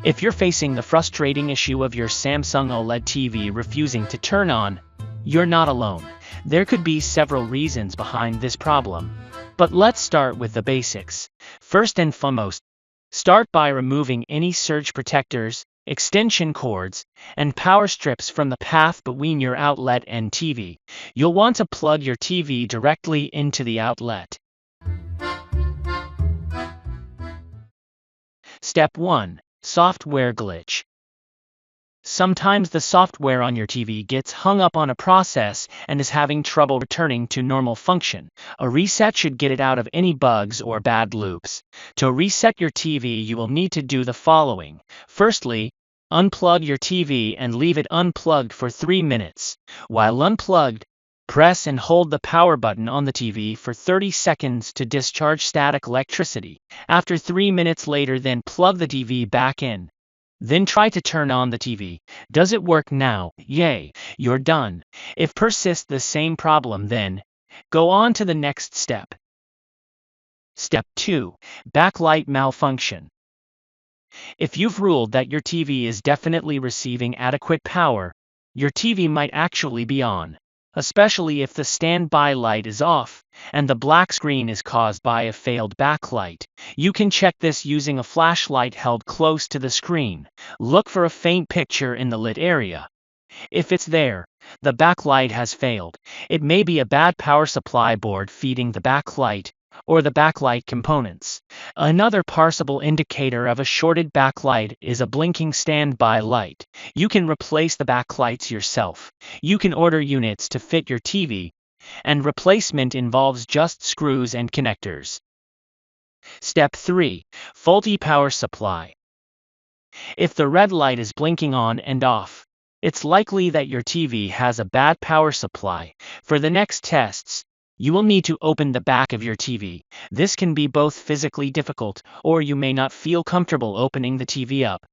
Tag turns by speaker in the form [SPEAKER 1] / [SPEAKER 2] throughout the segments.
[SPEAKER 1] If you're facing the frustrating issue of your Samsung OLED TV refusing to turn on, you're not alone. There could be several reasons behind this problem. But let's start with the basics. First and foremost, start by removing any surge protectors, extension cords, and power strips from the path between your outlet and TV. You'll want to plug your TV directly into the outlet. Step 1. Software glitch. Sometimes the software on your TV gets hung up on a process and is having trouble returning to normal function. A reset should get it out of any bugs or bad loops. To reset your TV, you will need to do the following. Firstly, unplug your TV and leave it unplugged for 3 minutes. While unplugged, press and hold the power button on the TV for 30 seconds to discharge static electricity. After 3 minutes later, then plug the TV back in. Then try to turn on the TV. Does it work now? Yay, you're done. If persists the same problem, then go on to the next step. Step 2. Backlight malfunction. If you've ruled that your TV is definitely receiving adequate power, your TV might actually be on, especially if the standby light is off and the black screen is caused by a failed backlight. You can check this using a flashlight held close to the screen. Look for a faint picture in the lit area. If it's there, the backlight has failed. It may be a bad power supply board feeding the backlight, or the backlight components. Another possible indicator of a shorted backlight is a blinking standby light. You can replace the backlights yourself. You can order units to fit your TV, and replacement involves just screws and connectors. Step 3. Faulty power supply. If the red light is blinking on and off, it's likely that your TV has a bad power supply. For the next tests, you will need to open the back of your TV. This can be both physically difficult, or you may not feel comfortable opening the TV up.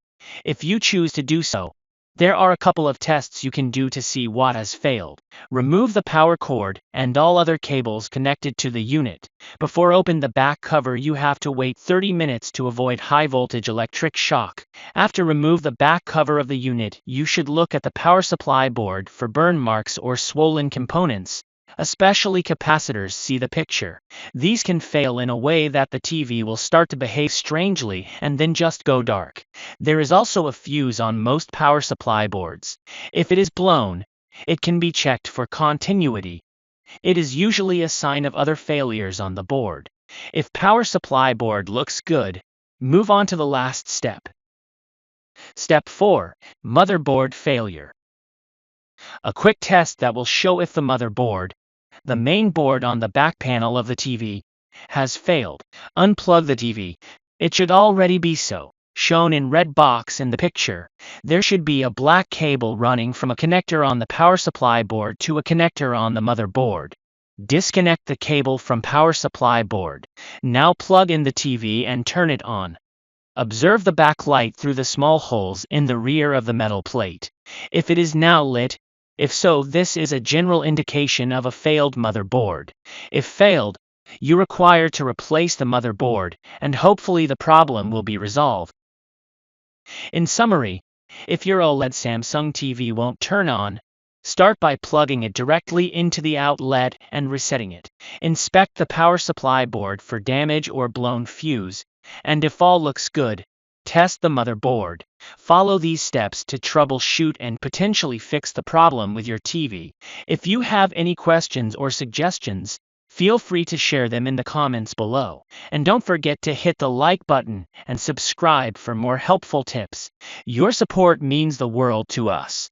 [SPEAKER 1] If you choose to do so, there are a couple of tests you can do to see what has failed. Remove the power cord and all other cables connected to the unit. Before opening the back cover, you have to wait 30 minutes to avoid high voltage electric shock. After remove the back cover of the unit, you should look at the power supply board for burn marks or swollen components. Especially capacitors. See the picture. These can fail in a way that the TV will start to behave strangely and then just go dark. There is also a fuse on most power supply boards. If it is blown, it can be checked for continuity. It is usually a sign of other failures on the board. If power supply board looks good, move on to the last step. Step 4. Motherboard failure. A quick test that will show if the motherboard, the main board on the back panel of the TV, has failed. Unplug the TV. It should already be so. Shown in red box in the picture, there should be a black cable running from a connector on the power supply board to a connector on the motherboard. Disconnect the cable from power supply board. Now plug in the TV and turn it on. Observe the backlight through the small holes in the rear of the metal plate. If it is now lit, if so, this is a general indication of a failed motherboard. If failed, you require to replace the motherboard, and hopefully the problem will be resolved. In summary, if your OLED Samsung TV won't turn on, start by plugging it directly into the outlet and resetting it. Inspect the power supply board for damage or blown fuse, and if all looks good, test the motherboard. Follow these steps to troubleshoot and potentially fix the problem with your TV. If you have any questions or suggestions, feel free to share them in the comments below. And don't forget to hit the like button and subscribe for more helpful tips. Your support means the world to us.